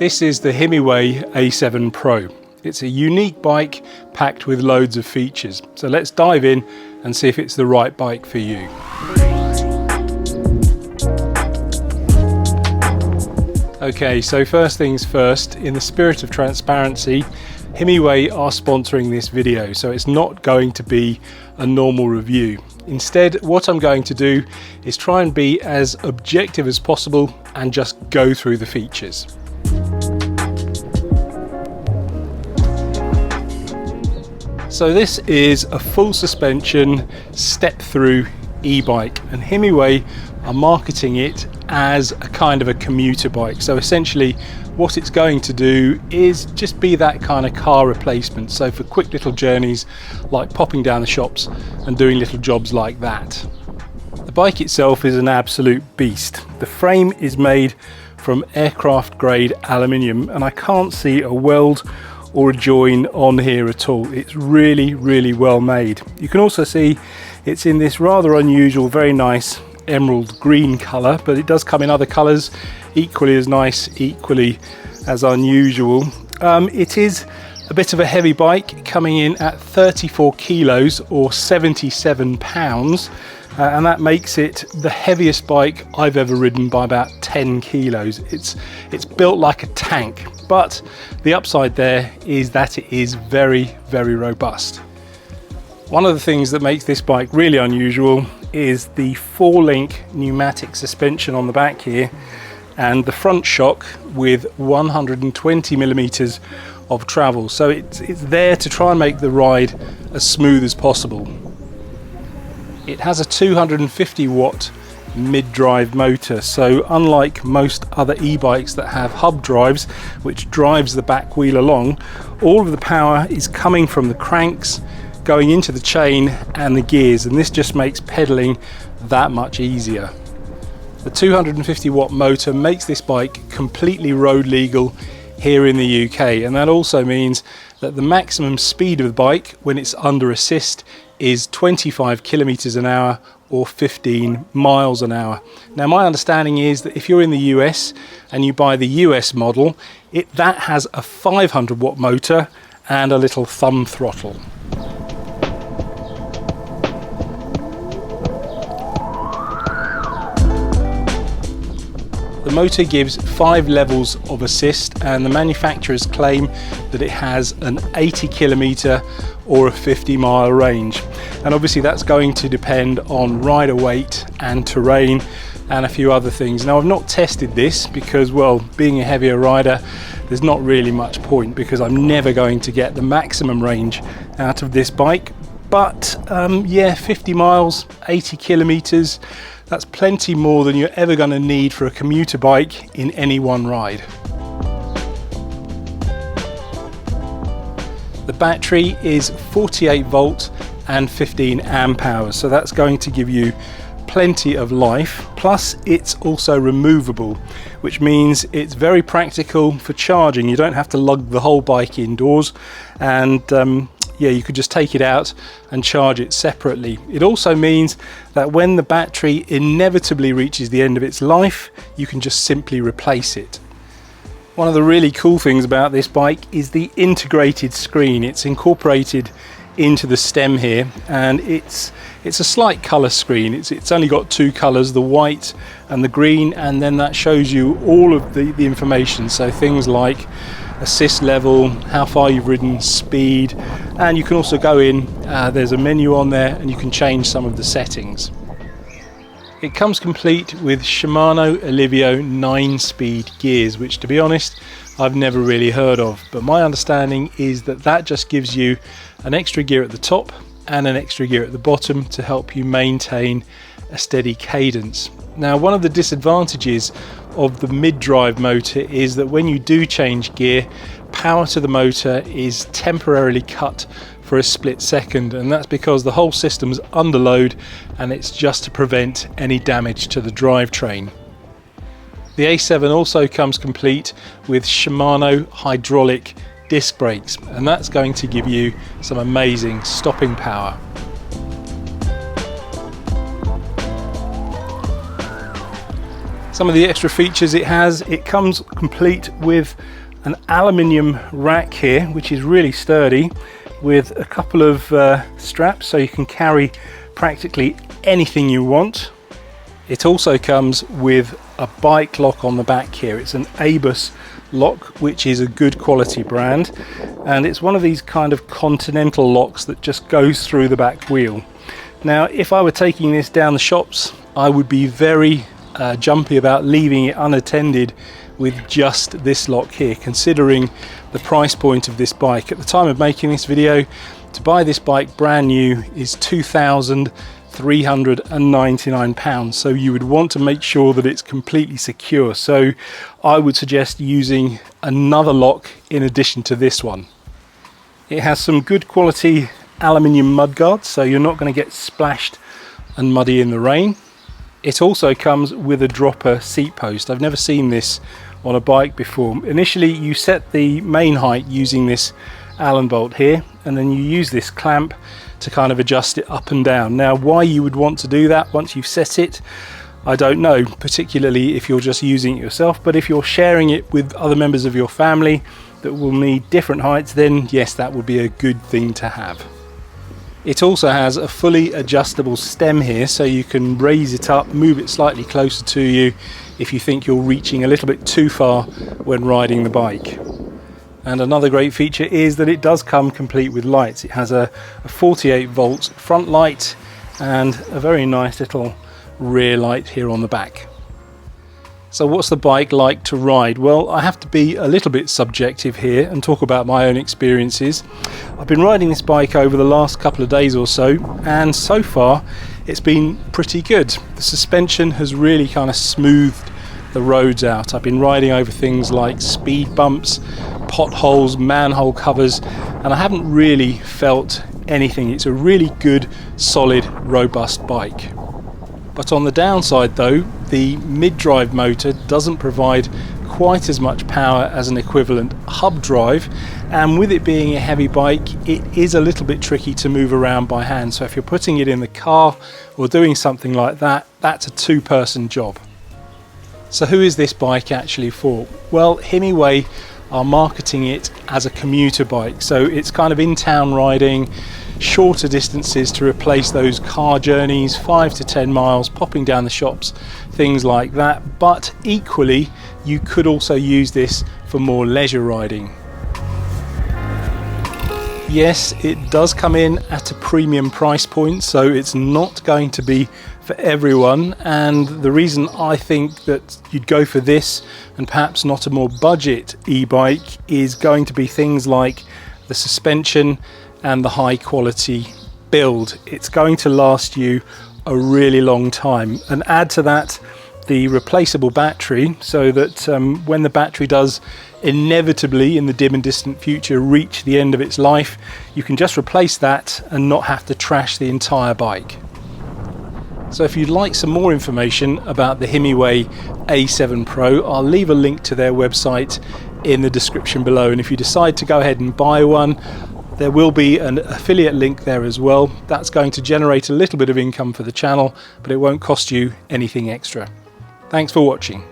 This is the Himiway A7 Pro. It's a unique bike packed with loads of features. So let's dive in and see if it's the right bike for you. Okay, so first things first, in the spirit of transparency, Himiway are sponsoring this video, so it's not going to be a normal review. Instead, what I'm going to do is try and be as objective as possible and just go through the features. So this is a full suspension step-through e-bike, and Himiway are marketing it as a kind of a commuter bike. So essentially what it's going to do is just be that kind of car replacement, so for quick little journeys like popping down the shops and doing little jobs like that. The bike itself is an absolute beast. The frame is made from aircraft grade aluminium, and I can't see a weld or a join on here at all. It's really well made. You can also see it's in this rather unusual, very nice emerald green colour, but it does come in other colours equally as nice, equally as unusual. It is a bit of a heavy bike, coming in at 34 kilos or 77 pounds, and that makes it the heaviest bike I've ever ridden by about 10 kilos. It's built like a tank, but the upside there is that it is very robust. One of the things that makes this bike really unusual is the 4-link pneumatic suspension on the back here, and the front shock with 120 millimeters of travel. So it's there to try and make the ride as smooth as possible. It has a 250 watt mid-drive motor, so unlike most other e-bikes that have hub drives which drives the back wheel along, all of the power is coming from the cranks, going into the chain and the gears, and this just makes pedaling that much easier. The 250 watt motor makes this bike completely road legal here in the UK, and that also means that the maximum speed of the bike when it's under assist is 25 kilometers an hour or 15 miles an hour. Now my understanding is that if you're in the US and you buy the US model, that has a 500 watt motor and a little thumb throttle. The motor gives 5 levels of assist, and the manufacturers claim that it has an 80 kilometer or a 50-mile range, and obviously that's going to depend on rider weight and terrain and a few other things. Now I've not tested this because, well, being a heavier rider, there's not really much point because I'm never going to get the maximum range out of this bike, but yeah, 50 miles, 80 kilometers, that's plenty more than you're ever going to need for a commuter bike in any one ride. The battery is 48 volt and 15 amp hours, so that's going to give you plenty of life. Plus it's also removable, which means it's very practical for charging. You don't have to lug the whole bike indoors, and yeah, you could just take it out and charge it separately. It also means that when the battery inevitably reaches the end of its life, you can just simply replace it. One of the really cool things about this bike is the integrated screen. It's incorporated into the stem here, and it's a slight color screen. It's only got 2 colors, the white and the green, and then that shows you all of the information, so things like assist level, how far you've ridden, speed, and you can also go in, there's a menu on there, and you can change some of the settings. It comes complete with Shimano Alivio 9-speed gears, which, to be honest, I've never really heard of, but my understanding is that that just gives you an extra gear at the top and an extra gear at the bottom to help you maintain a steady cadence. Now, one of the disadvantages of the mid-drive motor is that when you do change gear, power to the motor is temporarily cut for a split second, and that's because the whole system's under load, and it's just to prevent any damage to the drivetrain. The A7 also comes complete with Shimano hydraulic disc brakes, and that's going to give you some amazing stopping power. Some of the extra features it has, it comes complete with an aluminium rack here, which is really sturdy, with a couple of straps so you can carry practically anything you want. It also comes with a bike lock on the back here. It's an ABUS lock, which is a good quality brand, and it's one of these kind of continental locks that just goes through the back wheel. Now, if I were taking this down the shops, I would be very jumpy about leaving it unattended with just this lock here, considering the price point of this bike. At the time of making this video, to buy this bike brand new is £2,399, so you would want to make sure that it's completely secure. So I would suggest using another lock in addition to this one. It has some good quality aluminium mudguards, so you're not going to get splashed and muddy in the rain. It also comes with a dropper seat post. I've never seen this on a bike before. Initially you set the main height using this Allen bolt here, and then you use this clamp to kind of adjust it up and down. Now, why you would want to do that once you've set it, I don't know, particularly if you're just using it yourself, but if you're sharing it with other members of your family that will need different heights, then yes, that would be a good thing to have. It also has a fully adjustable stem here, so you can raise it up, move it slightly closer to you if you think you're reaching a little bit too far when riding the bike. And another great feature is that it does come complete with lights. It has a 48 volt front light and a very nice little rear light here on the back. So what's the bike like to ride? Well, I have to be a little bit subjective here and talk about my own experiences. I've been riding this bike over the last couple of days or so, and so far it's been pretty good. The suspension has really kind of smoothed the roads out. I've been riding over things like speed bumps, potholes, manhole covers, and I haven't really felt anything. It's a really good, solid, robust bike. But on the downside though, the mid-drive motor doesn't provide quite as much power as an equivalent hub drive, and with it being a heavy bike, it is a little bit tricky to move around by hand. So if you're putting it in the car or doing something like that, that's a two-person job. So who is this bike actually for? Well, Himiway are marketing it as a commuter bike, so it's kind of in-town riding, shorter distances to replace those car journeys, 5 to 10 miles, popping down the shops, things like that. But equally, you could also use this for more leisure riding. Yes, it does come in at a premium price point, so it's not going to be for everyone, and the reason I think that you'd go for this and perhaps not a more budget e-bike is going to be things like the suspension and the high quality build. It's going to last you a really long time, and add to that the replaceable battery, so that when the battery does inevitably in the dim and distant future reach the end of its life, you can just replace that and not have to trash the entire bike. So if you'd like some more information about the Himiway A7 Pro, I'll leave a link to their website in the description below, and if you decide to go ahead and buy one, there will be an affiliate link there as well. That's going to generate a little bit of income for the channel, but it won't cost you anything extra. Thanks for watching.